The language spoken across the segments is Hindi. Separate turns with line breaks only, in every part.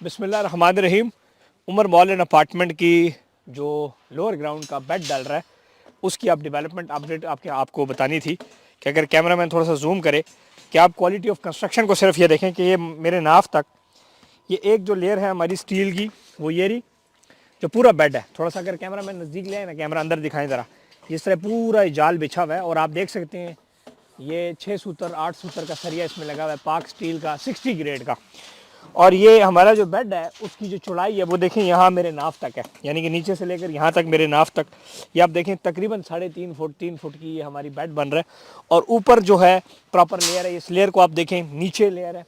बिस्मिल्लाहिर्रहमानिर्रहीम। उमर मॉल एंड अपार्टमेंट की जो लोअर ग्राउंड का बेड डल रहा है उसकी आप डेवलपमेंट अपडेट आपको बतानी थी कि अगर कैमरामैन थोड़ा सा जूम करे कि आप क्वालिटी ऑफ कंस्ट्रक्शन को सिर्फ ये देखें कि ये मेरे नाफ तक ये एक जो लेयर है हमारी स्टील की वो ये रही जो पूरा बेड है। थोड़ा सा अगर कैमरामैन नज़दीक ले आए ना, कैमरा अंदर दिखाएं ज़रा, जिस तरह पूरा जाल बिछा हुआ है और आप देख सकते हैं ये 6 सूत्र 8 सूत्र का सरिया इसमें लगा हुआ है, पाक स्टील का 60 ग्रेड का। और ये हमारा जो बेड है उसकी जो चौड़ाई है वो देखें यहाँ मेरे नाफ तक है, यानी कि नीचे से लेकर यहाँ तक मेरे नाफ तक ये आप देखें तकरीबन 3.5 फुट की ये हमारी बेड बन रहा है। और ऊपर जो है प्रॉपर लेयर है, इस लेयर को आप देखें नीचे लेयर है।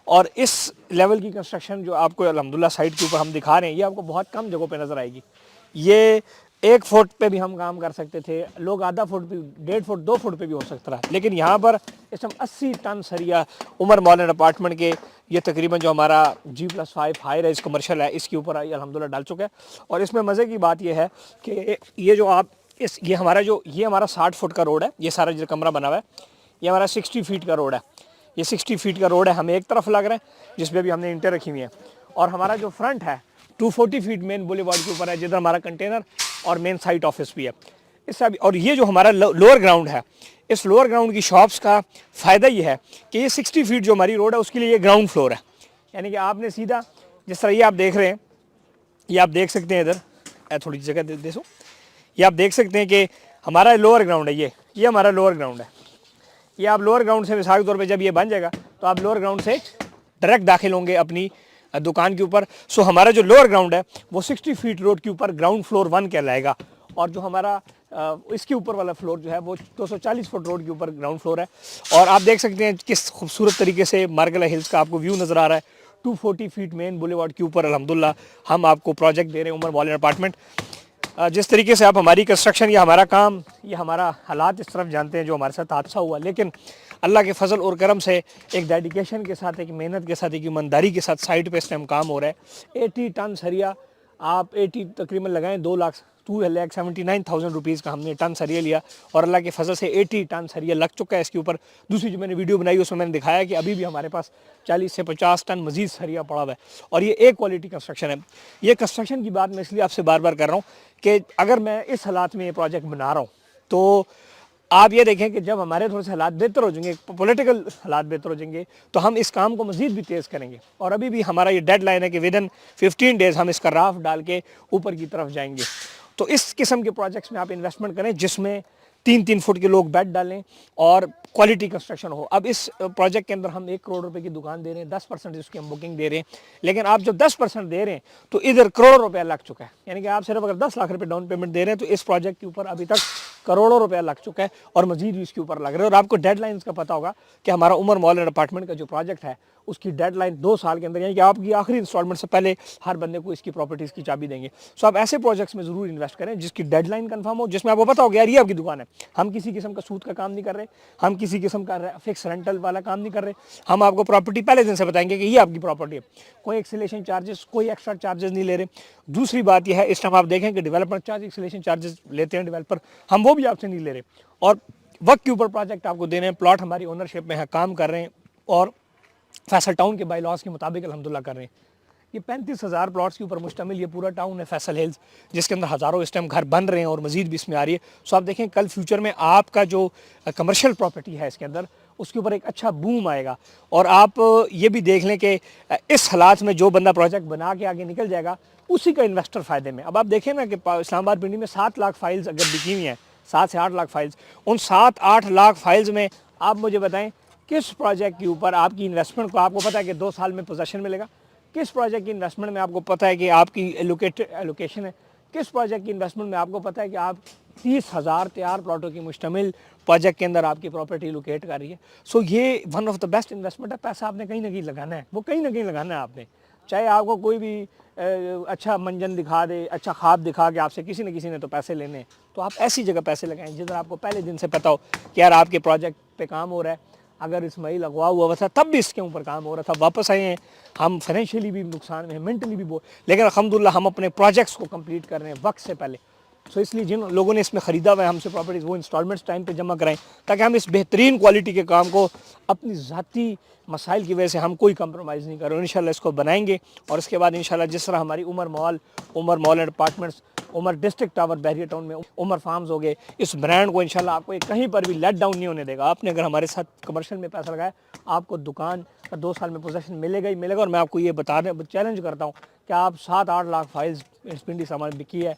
और इस लेवल की कंस्ट्रक्शन जो आपको अल्हम्दुलिल्लाह साइड के ऊपर हम दिखा रहे हैं ये आपको बहुत कम जगहों पे नज़र आएगी। ये 1 फुट पे भी हम काम कर सकते थे, लोग आधा फुट भी, 1.5 फुट 2 फुट पे भी हो सकता है, लेकिन यहाँ पर इस टाइम 80 टन सरिया उमर मॉल एंड अपार्टमेंट के ये तकरीबन जो हमारा G+5 हाई राइज कमर्शियल है इसके ऊपर अल्हम्दुलिल्लाह डाल चुका है। और इसमें मज़े की बात यह है कि ये जो आप ये हमारा 60 फुट का रोड है, ये सारा जो कमरा बना हुआ है ये हमारा 60 फीट का रोड है। ये 60 फीट का रोड है, हम एक तरफ लग रहे हैं जिसपे अभी हमने इंटर रखी हुई है। और हमारा जो फ्रंट है 240 फीट मेन बुलेवार्ड के ऊपर है जिधर हमारा कंटेनर और मेन साइट ऑफिस भी है इससे। और ये जो हमारा लोअर ग्राउंड है, इस लोअर ग्राउंड की शॉप्स का फ़ायदा ये है कि ये 60 फीट जो हमारी रोड है उसके लिए ये ग्राउंड फ्लोर है, यानी कि आपने सीधा जिस तरह ये आप देख रहे हैं, ये आप देख सकते हैं इधर थोड़ी जगह दे सो, ये आप देख सकते हैं कि हमारा लोअर ग्राउंड है, ये हमारा लोअर ग्राउंड है। ये आप लोअर ग्राउंड से मिसाल के तौर पे जब ये बन जाएगा तो आप लोअर ग्राउंड से डायरेक्ट दाखिल होंगे अपनी दुकान के ऊपर। सो हमारा जो लोअर ग्राउंड है वो 60 फीट रोड के ऊपर ग्राउंड फ्लोर 1 कहलाएगा। और जो हमारा इसके ऊपर वाला फ्लोर जो है वो 240 फुट रोड के ऊपर ग्राउंड फ्लोर है। और आप देख सकते हैं किस खूबसूरत तरीके से मार्गला हिल्स का आपको व्यू नज़र आ रहा है 240 फीट मेन बुलेवार्ड के ऊपर। अल्हम्दुलिल्लाह हम आपको प्रोजेक्ट दे रहे हैं उमर मॉल एंड अपार्टमेंट। जिस तरीके से आप हमारी कंस्ट्रक्शन या हमारा काम या हमारा हालात इस तरफ जानते हैं जो हमारे साथ हादसा हुआ, लेकिन अल्लाह के फजल और करम से एक डेडिकेशन के साथ, एक मेहनत के साथ, एक ईमानदारी के साथ साइड पे इस टाइम काम हो रहा है। 80 टन सरिया आप 80 तकरीबन लगाएं 2,79,000 रुपीज़ का हमने टन सरिया लिया और अल्लाह के फजल से 80 टन सरिया लग चुका है इसके ऊपर। दूसरी जो मैंने वीडियो बनाई उसमें मैंने दिखाया कि अभी भी हमारे पास 40 से 50 टन मजीद सरिया पड़ा हुआ है और ये एक क्वालिटी कंस्ट्रक्शन है। ये कंस्ट्रक्शन की बात मैं इसलिए आपसे बार बार कर रहा हूँ कि अगर मैं इस हालात में ये प्रोजेक्ट बना रहा हूँ तो आप ये देखें कि जब हमारे थोड़े से हालात बेहतर हो जाएंगे, पॉलिटिकल हालात बेहतर हो जाएंगे, तो हम इस काम को मज़ीद भी तेज़ करेंगे। और अभी भी हमारा ये डेड लाइन है कि विदिन 15 डेज़ हम इसका राफ डाल के ऊपर की तरफ जाएंगे। तो इस किस्म के प्रोजेक्ट्स में आप इन्वेस्टमेंट करें जिसमें 3-3 फुट के लोग बेड डालें और क्वालिटी कंस्ट्रक्शन हो। अब इस प्रोजेक्ट के अंदर हम 1 करोड़ रुपए की दुकान दे रहे हैं, 10% इसकी हम बुकिंग दे रहे हैं, लेकिन आप जब 10% दे रहे हैं तो इधर करोड़ों रुपया लग चुका है। यानी कि आप सिर्फ अगर 10 लाख रुपए डाउन पेमेंट दे रहे हैं तो इस प्रोजेक्ट के ऊपर अभी तक करोड़ों रुपया लग चुका है और मजीद भी इसके ऊपर लग रहा है। और आपको डेडलाइंस का पता होगा कि हमारा उमर मॉल एंड अपार्टमेंट का जो प्रोजेक्ट है उसकी डेडलाइन 2 साल के अंदर, यानी कि आपकी आखिरी इंस्टॉलमेंट से पहले हर बंदे को इसकी प्रॉपर्टीज़ की चाबी देंगे। सो आप ऐसे प्रोजेक्ट्स में ज़रूर इन्वेस्ट करें जिसकी डेडलाइन कंफर्म हो, जिसमें आपको पता हो यार ये आपकी दुकान है, हम किसी किस्म का सूद का काम नहीं कर रहे, हम किसी किस्म का फिक्स रेंटल वाला काम नहीं कर रहे, हम आपको प्रॉपर्टी पहले दिन से बताएंगे कि ये आपकी प्रॉपर्टी है, कोई एक्सीलेशन चार्जेस, कोई एक्स्ट्रा चार्जेस नहीं ले रहे। दूसरी बात यह है इस टाइम आप देखें कि डेवलपर चार्ज, एक्सीलेशन चार्जेस लेते हैं डेवलपर, हम वो भी आपसे नहीं ले रहे और वक्त के ऊपर प्रोजेक्ट आपको दे रहे हैं। प्लॉट हमारी ओनरशिप में है, काम कर रहे हैं और फैसल टाउन के बाई लॉज के मुताबिक अल्हम्दुलिल्लाह कर रहे हैं। ये 35,000 प्लॉट्स के ऊपर मुश्तमिल ये पूरा टाउन है फैसल हिल्स, जिसके अंदर हज़ारों इस टाइम घर बन रहे हैं और मज़ीद भी इसमें आ रही है। सो आप देखें कल फ्यूचर में आपका जो कमर्शियल प्रॉपर्टी है इसके अंदर उसके ऊपर एक अच्छा बूम आएगा। और आप ये भी देख लें कि इस हालात में जो बंदा प्रोजेक्ट बना के आगे निकल जाएगा उसी का इन्वेस्टर फ़ायदे में। अब आप देखें ना कि इस्लामाबाद पिंडी में 7 लाख फाइल्स अगर बिकी हुई हैं, 7 से 8 लाख फाइल्स, उन 7-8 लाख फाइल्स में आप मुझे बताएं किस प्रोजेक्ट के ऊपर आपकी इन्वेस्टमेंट को आपको पता है कि 2 साल में पोजीशन मिलेगा, किस प्रोजेक्ट की इन्वेस्टमेंट में आपको पता है कि आपकी एलोकेशन है, किस प्रोजेक्ट की इन्वेस्टमेंट में आपको पता है कि आप 30,000 तैयार प्लॉटों की मुश्तमिल प्रोजेक्ट के अंदर आपकी प्रॉपर्टी लोकेट कर रही है। सो ये one of the best investment है। पैसा आपने कहीं ना कहीं लगाना है, वो कहीं ना कहीं लगाना है आपने, चाहे आपको कोई भी अच्छा मंजन दिखा दे, अच्छा ख्वाब दिखा के आपसे किसी न किसी ने तो पैसे लेने, तो आप ऐसी जगह पैसे लगाएं जिधर आपको पहले दिन से पता हो कि यार आपके प्रोजेक्ट पे काम हो रहा है। अगर इस्माइल अगवा हुआ था तब भी इसके ऊपर काम हो रहा था, वापस आए हैं, हम फाइनेंशियली भी नुकसान में हैं, मेंटली भी लेकिन अल्हम्दुलिल्लाह हम अपने प्रोजेक्ट्स को कंप्लीट कर रहे हैं वक्त से पहले। सो इसलिए जिन लोगों ने इसमें ख़रीदा हुआ है हमसे प्रॉपर्टीज़, वो इंस्टॉलमेंट्स टाइम पे जमा कराएं, ताकि हम इस बेहतरीन क्वालिटी के काम को अपनी ज़ाती मसाइल की वजह से हम कोई कंप्रोमाइज़ नहीं करें। इंशाल्लाह इसको बनाएंगे और इसके बाद इंशाल्लाह जिस तरह हमारी Umar mall and apartments, Umar district tower Bahria town में, उमर फार्म्स हो गए, इस ब्रांड को इंशाल्लाह आपको कहीं पर भी लेट डाउन नहीं होने देगा। आपने अगर हमारे साथ कमर्शियल में पैसा लगाया, आपको दुकान का 2 साल में पोजेसन मिलेगा ही मिलेगा। और मैं आपको ये चैलेंज करता हूँ कि आप 7-8 लाख फाइल्स पिंडी सामान बिकी है,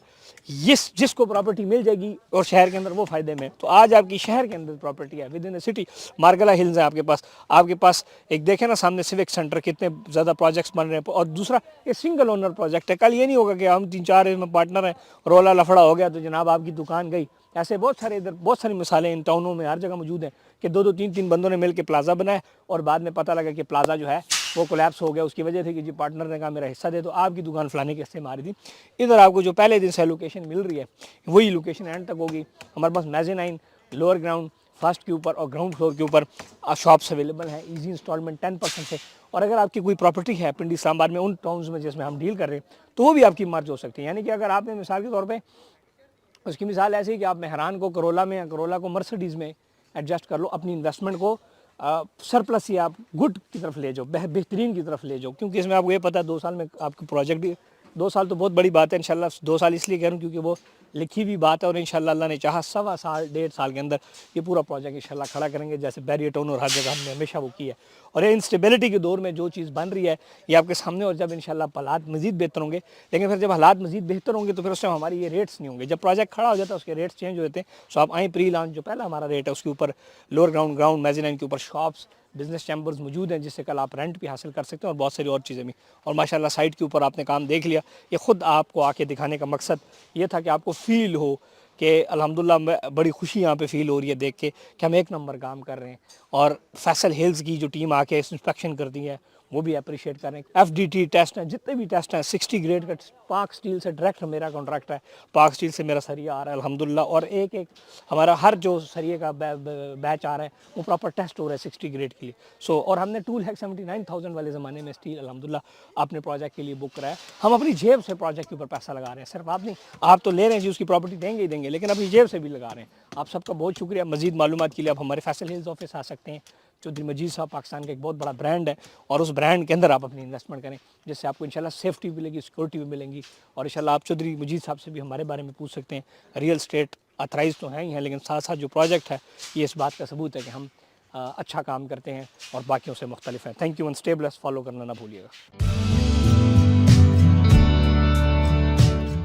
जिसको प्रॉपर्टी मिल जाएगी और शहर के अंदर वो फ़ायदे में। तो आज आपकी शहर के अंदर प्रॉपर्टी है, with in the city, Margalla hills है आपके पास एक देखें ना सामने सिविक सेंटर, कितने ज़्यादा प्रोजेक्ट्स बन रहे हैं। और दूसरा ये सिंगल ओनर प्रोजेक्ट है। कल ये नहीं होगा कि हम 3-4 इसमें पार्टनर हैं, रोला लफड़ा हो गया तो जनाब आपकी दुकान गई। ऐसे बहुत सारी मिसालें इन टाउनों में हर जगह मौजूद हैं कि 2-2, 3-3 बंदों ने मिलकर प्लाजा बनाया और बाद में पता लगा कि प्लाजा जो है वो कोलैप्स हो गया। उसकी वजह थी कि जी पार्टनर ने कहा मेरा हिस्सा दे, तो आपकी दुकान फलाने के हिस्से मारी थी। इधर आपको जो पहले दिन से लोकेशन मिल रही है वही लोकेशन एंड तक होगी। हमारे पास मेज़ेनाइन, लोअर ग्राउंड, फर्स्ट के ऊपर और ग्राउंड फ्लोर के ऊपर शॉप्स अवेलेबल हैं, ईजी इंस्टॉलमेंट 10% से। और अगर आपकी कोई प्रॉपर्टी है पिंडी इस्लामाबाद में उन टाउन्स में जिसमें हम डील कर रहे हैं, तो वो भी आपकी मर्ज हो सकती है। यानी कि अगर आपने मिसाल के तौर पर, उसकी मिसाल ऐसी है कि आप मेहरान को करोला में या करोला को मर्सिडीज़ में एडजस्ट कर लो, अपनी इन्वेस्टमेंट को सरप्लस ही आप गुड की तरफ ले जाओ, बेहतरीन की तरफ ले जाओ। क्योंकि इसमें आपको ये पता है 2 साल में आपका प्रोजेक्ट, 2 साल तो बहुत बड़ी बात है। इंशाल्लाह 2 साल इसलिए कह रहा हूँ क्योंकि वो लिखी हुई बात है और इंशाल्लाह अल्लाह ने चाहा 1.25 साल 1.5 साल के अंदर ये पूरा प्रोजेक्ट इंशाल्लाह खड़ा करेंगे, जैसे बहरिया टाउन और हर जगह हमने हमेशा वो की है। और ये इंस्टेबिलिटी के दौर में जो चीज़ बन रही है ये आपके सामने, और जब इंशाल्लाह हालात मज़ीद बेहतर होंगे, लेकिन फिर जब हालात मज़ीद बेहतर होंगे तो फिर उस टाइम हमारी ये रेट्स नहीं होंगे। जब प्रोजेक्ट खड़ा हो जाता है उसके रेट्स चेंज हो जाते हैं। सो आप आएँ, प्री लॉन्च जो पहला हमारा रेट है उसके ऊपर लोअर ग्राउंड मेज़ेनाइन के ऊपर शॉप्स, बिजनेस चैम्बर्स मौजूद हैं, जिससे कल आप रेंट भी हासिल कर सकते हैं और बहुत सारी और चीज़ें भी। और माशाल्लाह साइट के ऊपर आपने काम देख लिया। ये ख़ुद आपको आके दिखाने का मकसद ये था कि आपको फ़ील हो कि अल्हम्दुलिल्लाह बड़ी खुशी यहाँ पे फ़ील हो रही है देख के कि हम एक नंबर काम कर रहे हैं। और फैसल हिल्स की जो टीम आके इंस्पेक्शन करती है वो भी अप्रिशिएट कर रहे हैं। FDT टेस्ट हैं, जितने भी टेस्ट हैं, 60 ग्रेड का पाक स्टील से डायरेक्ट मेरा कॉन्ट्रैक्ट है, पाक स्टील से मेरा सरिया आ रहा है अल्हम्दुलिल्लाह। और एक हमारा हर जो सरिये का बैच आ रहा है वो प्रॉपर टेस्ट हो रहा है 60 ग्रेड के लिए। सो और हमने टूल हैक 79,000 वाले ज़माने में स्टील अल्हम्दुलिल्लाह अपने प्रोजेक्ट के लिए बुक कराया। हम अपनी जेब से प्रोजेक्ट के ऊपर पैसा लगा रहे हैं, सिर्फ आप नहीं। आप तो ले रहे हैं जी, उसकी प्रॉपर्टी देंगे ही देंगे, लेकिन अपनी जेब से भी लगा रहे हैं। आप सबका बहुत शुक्रिया। मज़ीद मालूमात के लिए आप हमारे फैसल हिल्स ऑफिस आ सकते हैं। चौधरी मजीद साहब पाकिस्तान का एक बहुत बड़ा ब्रांड है और उस ब्रांड के अंदर आप अपनी इन्वेस्टमेंट करें, जिससे आपको इंशाल्लाह सेफ्टी भी मिलेगी, सिक्योरिटी भी मिलेंगी। और इंशाल्लाह आप चौधरी मजीद साहब से भी हमारे बारे में पूछ सकते हैं। रियल स्टेट अथराइज तो हैं ही हैं, लेकिन साथ साथ जो प्रोजेक्ट है ये इस बात का सबूत है कि हम अच्छा काम करते हैं और बाकियों से मुख्तलिफ हैं। Thank you. One stay blessed, follow करना ना भूलिएगा।